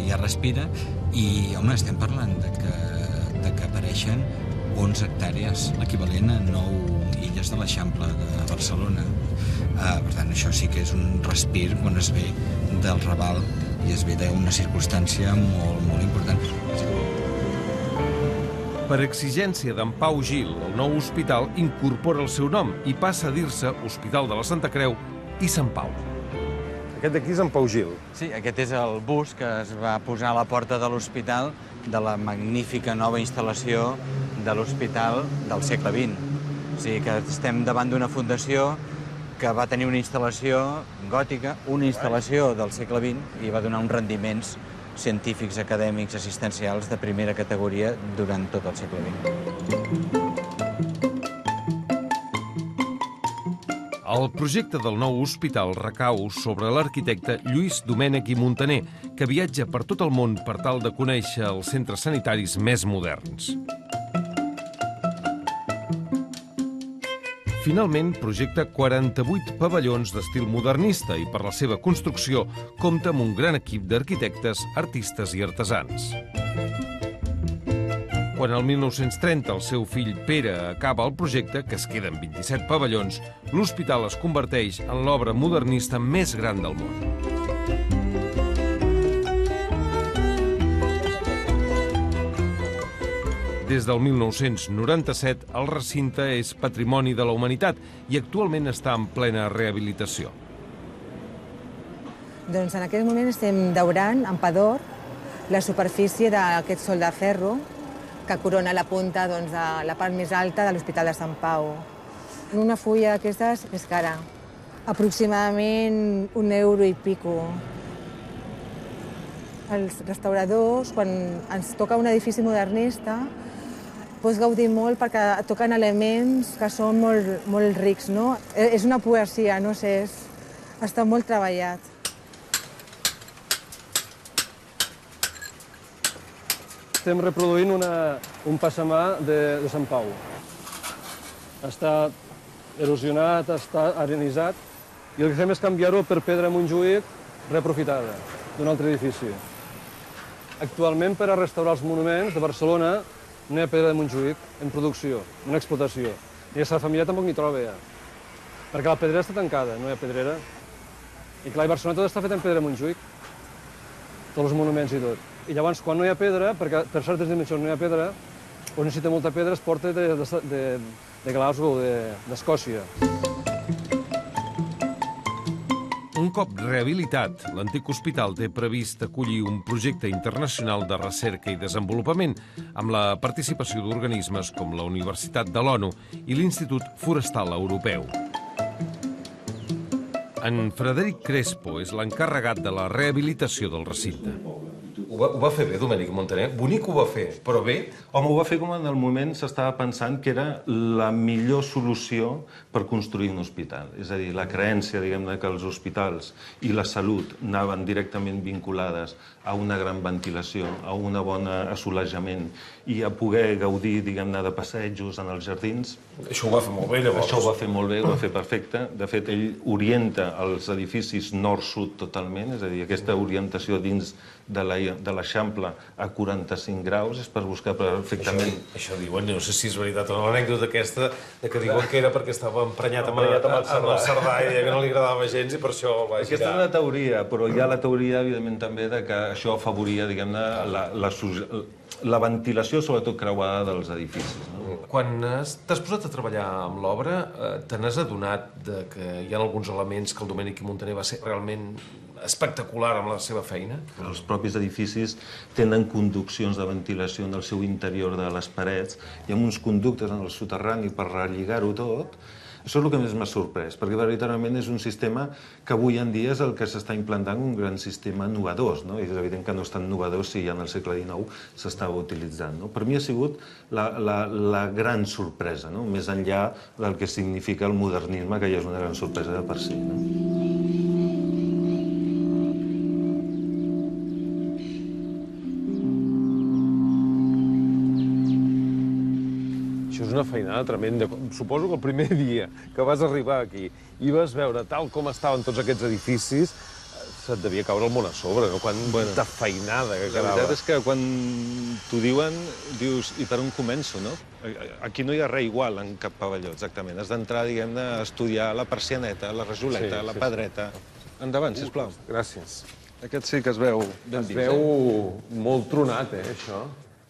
ja respira i, home, estem parlant de que apareixen 11 hectàrees, l'equivalent a 9 illes de l'Eixample de Barcelona. Per tant, això sí que és un respir quan es ve del Raval i es ve d'una circumstància molt, molt important. Per exigència d'en Pau Gil, el nou hospital incorpora el seu nom i passa a dir-se Hospital de la Santa Creu i Sant Pau. Aquest d'aquí és en Pau Gil. Sí, aquest és el bust que es va posar a la porta de l'hospital de la magnífica nova instal·lació de l'hospital del segle XX. O sigui que estem davant d'una fundació que va tenir una instal·lació gòtica, una instal·lació del segle XX i va donar uns rendiments científics, acadèmics, assistencials de primera categoria durant tot el segle XX. El projecte del nou hospital recau sobre l'arquitecte Lluís Domènech i Muntaner, que viatja per tot el món per tal de conèixer els centres sanitaris més moderns. Finalment, projecta 48 pavellons d'estil modernista i per la seva construcció compta amb un gran equip d'arquitectes, artistes i artesans. Quan el 1930 el seu fill Pere acaba el projecte, que es queden 27 pavellons, l'hospital es converteix en l'obra modernista més gran del món. Des del 1997, el recinte és Patrimoni de la Humanitat i actualment està en plena rehabilitació. Doncs en aquest moment estem daurant, amb pador, la superfície d'aquest sol de ferro que corona la punta de la part més alta de l'Hospital de Sant Pau. Una fulla d'aquestes és cara, aproximadament €1 i pico. Els restauradors, quan ens toca un edifici modernista, pots gaudir molt perquè et toquen elements que són molt rics, no? És una poesia, no sé, està molt treballat. Estem reproduint un passamà de Sant Pau. Està erosionat, està arenitzat, i el que fem és canviar-ho per pedra Montjuïc reaprofitada d'un altre edifici. Actualment, per a restaurar els monuments de Barcelona, no hi ha pedra de Montjuïc en producció, en explotació. Ni a Sant Familiar tampoc n'hi troba ja. Perquè la pedrera està tancada, no hi ha pedrera. I clar, a Barcelona tot està fet en pedra de Montjuïc. Tots els monuments i tot. I llavors, quan no hi ha pedra, perquè per certes dimensions no hi ha pedra, o necessita molta pedra, es porta de Glasgow, d'Escòcia. Un cop rehabilitat, l'antic hospital té previst acollir un projecte internacional de recerca i desenvolupament amb la participació d'organismes com la Universitat de l'ONU i l'Institut Forestal Europeu. En Frederic Crespo és l'encarregat de la rehabilitació del recinte. Ho va fer bé, Domènech Muntaner? Bonic ho va fer, però bé? Home, ho va fer com en el moment s'estava pensant que era la millor solució per construir un hospital. És a dir, la creença, diguem-ne, que els hospitals i la salut anaven directament vinculades a una gran ventilació, a un bon assolejament i a poder gaudir, diguem-ne, de passejos en els jardins. Això ho va fer molt bé, llavors. Això ho va fer molt bé, ho va fer perfecte. De fet, ell orienta els edificis nord-sud totalment, és a dir, aquesta orientació dins de l'Eixample a 45 graus és per buscar perfectament... Això diuen, no sé si és veritat o no, l'anècdota aquesta que diuen que era perquè estava emprenyat amb el Cerdà i que no li agradava gens i per això va girar. Aquesta és una teoria, però hi ha la teoria, evidentment, també de que això afavoria, diguem-ne, la ventilació, sobretot creuada, dels edificis. Quan t'has posat a treballar amb l'obra, te n'has adonat que hi ha alguns elements que el Domènech Muntaner va ser realment espectacular amb la seva feina? Els propis edificis tenen conduccions de ventilació en el seu interior de les parets i amb uns conductes en el soterrani per relligar-ho tot. Això és el que més m'ha sorprès, perquè veritablement és un sistema que avui en dia és el que s'està implantant, un gran sistema innovador. És evident que no és tan innovador si ja en el segle XIX s'estava utilitzant. Per mi ha sigut la gran sorpresa, més enllà del que significa el modernisme, que ja és una gran sorpresa de per si. Això és una feinada tremenda. Suposo que el primer dia que vas arribar aquí i vas veure tal com estaven tots aquests edificis, se't devia caure el món a sobre, no? Quanta feinada que quedava. La veritat és que quan t'ho diuen, dius, i per on començo, no? Aquí no hi ha res igual en cap pavelló, exactament. Has d'entrar, diguem-ne, a estudiar la persianeta, la rajoleta, la pedreta. Endavant, sisplau. Gràcies. Aquest sí que es veu ben vist. Es veu molt tronat, això.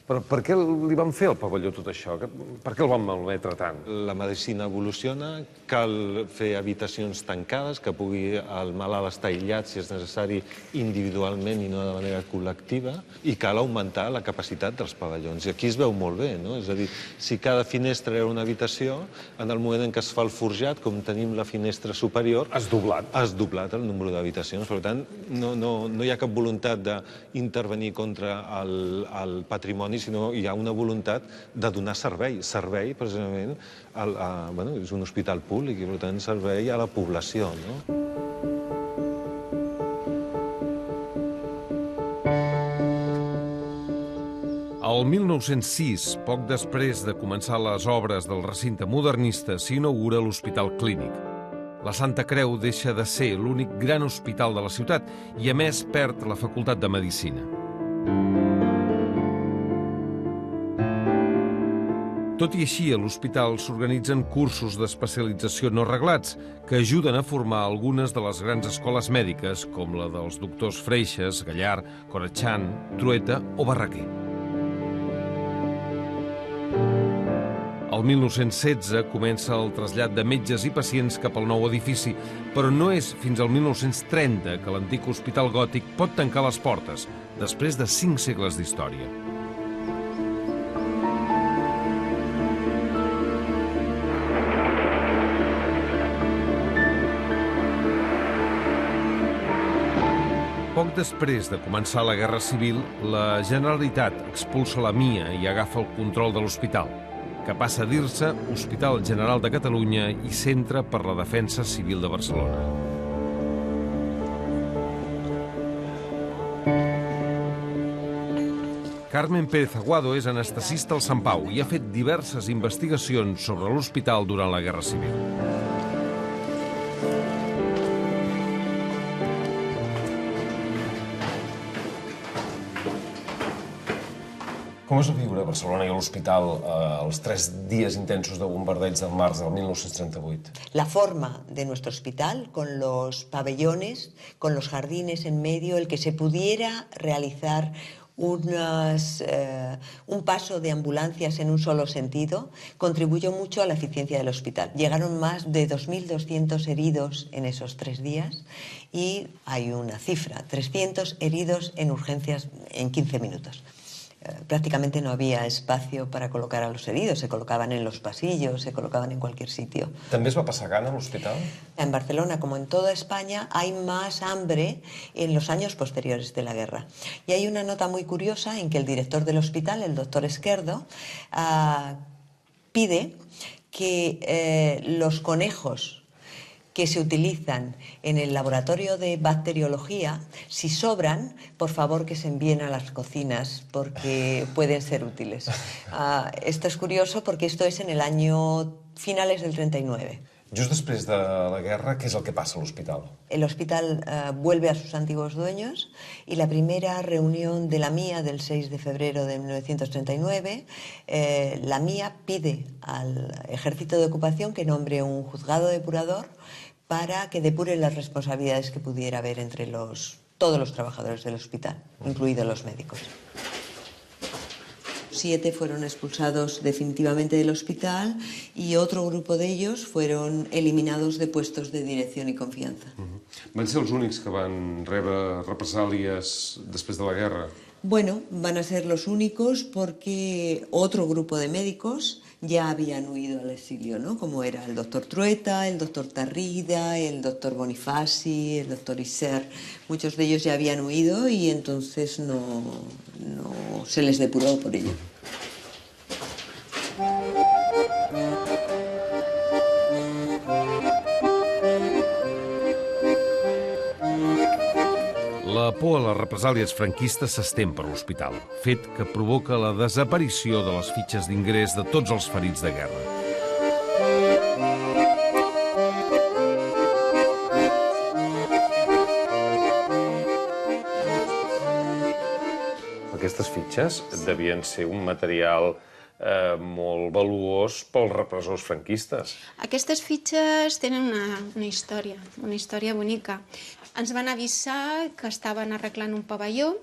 Però per què li van fer al pavelló tot això? Per què el van malmetre tant? La medicina evoluciona, cal fer habitacions tancades, que pugui el malalt estar aïllat, si és necessari, individualment i no de manera col·lectiva, i cal augmentar la capacitat dels pavellons. I aquí es veu molt bé, no? És a dir, si cada finestra era una habitació, en el moment en què es fa el forjat, com tenim la finestra superior... Has doblat. Has doblat el número d'habitacions. Per tant, no hi ha cap voluntat d'intervenir contra el patrimoni, sinó hi ha una voluntat de donar servei. Servei, precisament, és un hospital públic i, per tant, servei a la població. El 1906, poc després de començar les obres del recinte modernista, s'inaugura l'Hospital Clínic. La Santa Creu deixa de ser l'únic gran hospital de la ciutat i, a més, perd la Facultat de Medicina. Tot i així, a l'hospital s'organitzen cursos d'especialització no reglats que ajuden a formar algunes de les grans escoles mèdiques, com la dels doctors Freixes, Gallard, Corachan, Trueta o Barraquer. El 1916 comença el trasllat de metges i pacients cap al nou edifici, però no és fins al 1930 que l'antic hospital gòtic pot tancar les portes, després de 5 segles d'història. Poc després de començar la Guerra Civil, la Generalitat expulsa la MIA i agafa el control de l'hospital, que passa a dir-se Hospital General de Catalunya i Centre per la Defensa Civil de Barcelona. Carmen Pérez Aguado és anestesista al Sant Pau i ha fet diverses investigacions sobre l'hospital durant la Guerra Civil. Com es va viure a Barcelona i a l'hospital els 3 dies intensos de bombardeig del març del 1938? La forma de nuestro hospital, con los pabellones, con los jardines en medio, el que se pudiera realizar un paso de ambulancias en un solo sentido, contribuyó mucho a la eficiencia del hospital. Llegaron más de 2.200 heridos en esos 3 días y hay una cifra, 300 heridos en urgencias en 15 minutos. Prácticamente no había espacio para colocar a los heridos, se colocaban en los pasillos, se colocaban en cualquier sitio. També es va passar gana a l'hospital? En Barcelona, como en toda España, hay más hambre en los años posteriores de la guerra. Y hay una nota muy curiosa en que el director del hospital, el doctor Esquerdo, pide que los conejos que se utilizan en el laboratorio de bacteriología, si sobran, por favor que se envíen a las cocinas, porque pueden ser útiles. Esto es curioso porque esto es en el año finales del 39. Just després de la guerra, què és el que passa a l'hospital? El hospital vuelve a sus antiguos dueños y la primera reunión de la MIA del 6 de febrero de 1939, la MIA pide al ejército de ocupación que nombre un juzgado depurador para que depure las responsabilidades que pudiera haber entre todos los trabajadores del hospital, incluidos los médicos. 7 fueron expulsados definitivamente del hospital y otro grupo de ellos fueron eliminados de puestos de dirección y confianza. Van ser els únics que van rebre represàlies després de la guerra? Bueno, van a ser los únicos porque otro grupo de médicos ya habían huido al exilio, ¿no? Como era el doctor Trueta, el doctor Tarrida, el doctor Bonifaci, el doctor Isser. Muchos de ellos ya habían huido y entonces no se les depuró por ello. La por a les represàlies franquistes s'estén per l'hospital, fet que provoca la desaparició de les fitxes d'ingrés de tots els ferits de guerra. Aquestes fitxes devien ser un material molt valuós pels repressors franquistes. Aquestes fitxes tenen una història bonica. Ens van avisar que estaven arreglant un pavelló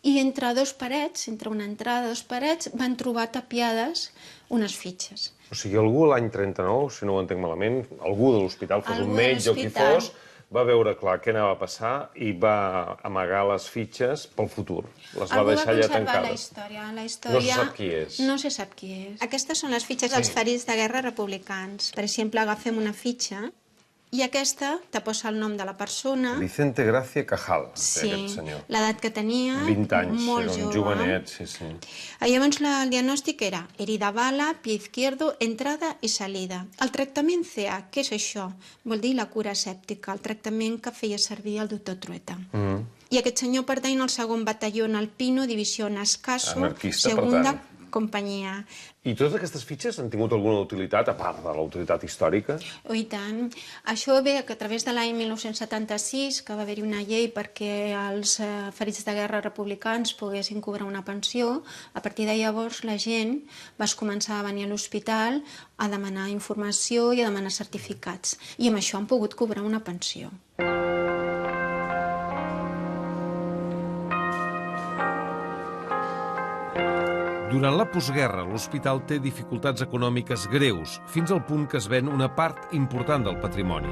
i entre dos parets, entre una entrada i dos parets, van trobar tapiades unes fitxes. O sigui, algú l'any 39, si no ho entenc malament, algú de l'hospital, fos un metge o qui fos, va veure clar què anava a passar i va amagar les fitxes pel futur. Les va deixar allà tancades. La història... No se sap qui és. No se sap qui és. Aquestes són les fitxes dels ferits de guerra republicans. Per exemple, agafem una fitxa i aquesta te posa el nom de la persona. Vicente Gracia Cajal, aquest senyor. L'edat que tenia, 20 anys, molt era un jove. jovenet, sí. Llavors el diagnòstic era herida bala, pie izquierdo, entrada i salida. El tractament CA, què és això? Vol dir la cura sèptica, el tractament que feia servir el doctor Trueta. I aquest senyor pertany al segon batalló alpino, divisió Nascaso, segunda companyia. I totes aquestes fitxes han tingut alguna utilitat, a part de la utilitat històrica? I tant. Això ve que a través de l'any 1976, que va haver-hi una llei perquè els ferits de guerra republicans poguessin cobrar una pensió, a partir de llavors la gent va començar a venir a l'hospital a demanar informació i a demanar certificats. I amb això han pogut cobrar una pensió. Durant la postguerra, l'hospital té dificultats econòmiques greus, fins al punt que es ven una part important del patrimoni.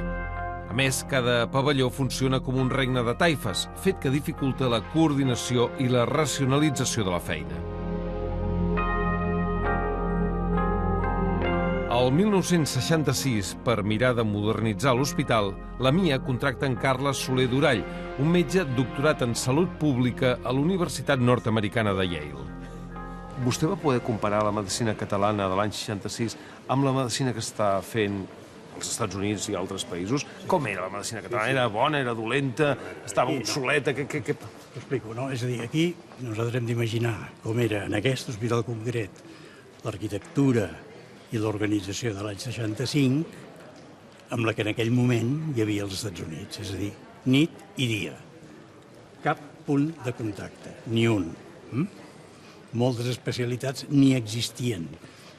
A més, cada pavelló funciona com un regne de taifes, fet que dificulta la coordinació i la racionalització de la feina. El 1966, per mirar de modernitzar l'hospital, la MIA contracta en Carles Soler Durall, un metge doctorat en salut pública a la Universitat Nord-Americana de Yale. Vostè va poder comparar la medicina catalana de l'any 66 amb la medicina que està fent als Estats Units i altres països? Com era la medicina catalana? Era bona, era dolenta, estava obsoleta? T'ho explico, no? És a dir, aquí nosaltres hem d'imaginar com era en aquest hospital concret l'arquitectura i l'organització de l'any 65 amb la que en aquell moment hi havia als Estats Units, és a dir, nit i dia. Cap punt de contacte, ni un. Moltes especialitats ni existien.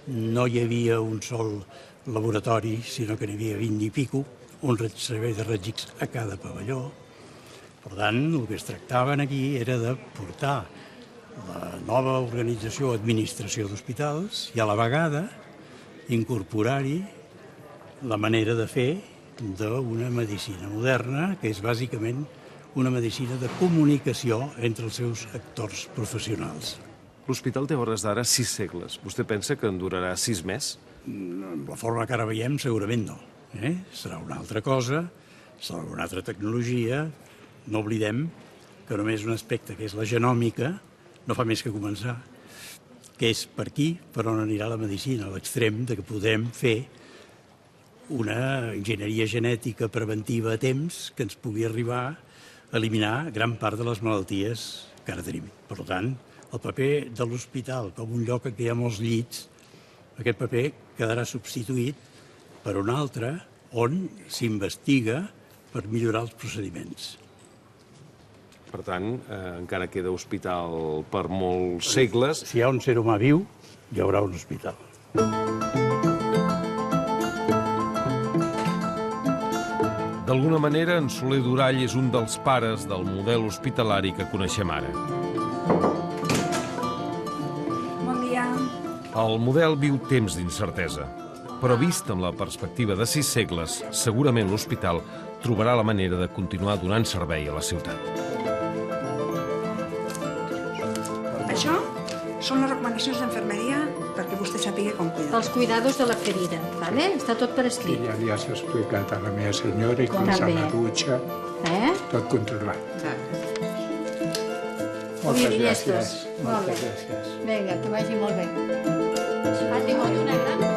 No hi havia un sol laboratori, sinó que n'hi havia 20 i pico, un servei de raigs a cada pavelló. Per tant, el que es tractava aquí era de portar la nova organització o administració d'hospitals i a la vegada incorporar-hi la manera de fer d'una medicina moderna, que és bàsicament una medicina de comunicació entre els seus actors professionals. L'hospital té hores d'ara 6 segles. Vostè pensa que en durarà 6 més? La forma que ara veiem segurament no. Serà una altra cosa, serà una altra tecnologia. No oblidem que només un aspecte, que és la genòmica, no fa més que començar. Que és per aquí, per on anirà la medicina, a l'extrem de que podem fer una enginyeria genètica preventiva a temps que ens pugui arribar a eliminar gran part de les malalties que ara tenim. Per tant, el paper de l'hospital com un lloc en què hi ha molts llits, aquest paper quedarà substituït per un altre on s'investiga per millorar els procediments. Per tant, encara queda hospital per molts segles. Si hi ha un ser humà viu, hi haurà un hospital. D'alguna manera, en Soler Durall és un dels pares del model hospitalari que coneixem ara. Bon dia. El model viu temps d'incertesa, però vist amb la perspectiva de 6 segles, segurament l'hospital trobarà la manera de continuar donant servei a la ciutat. Això són les recomanacions d'enfermeria perquè vostè sàpiga com cuidar. Els cuidados de la ferida, ¿vale? Està tot per escrit. I ja li has explicat a la meva senyora i com s'ha la dutxa, tot controlat. Moltes gràcies. Vinga, que vagi molt bé. Vagi molt una gran...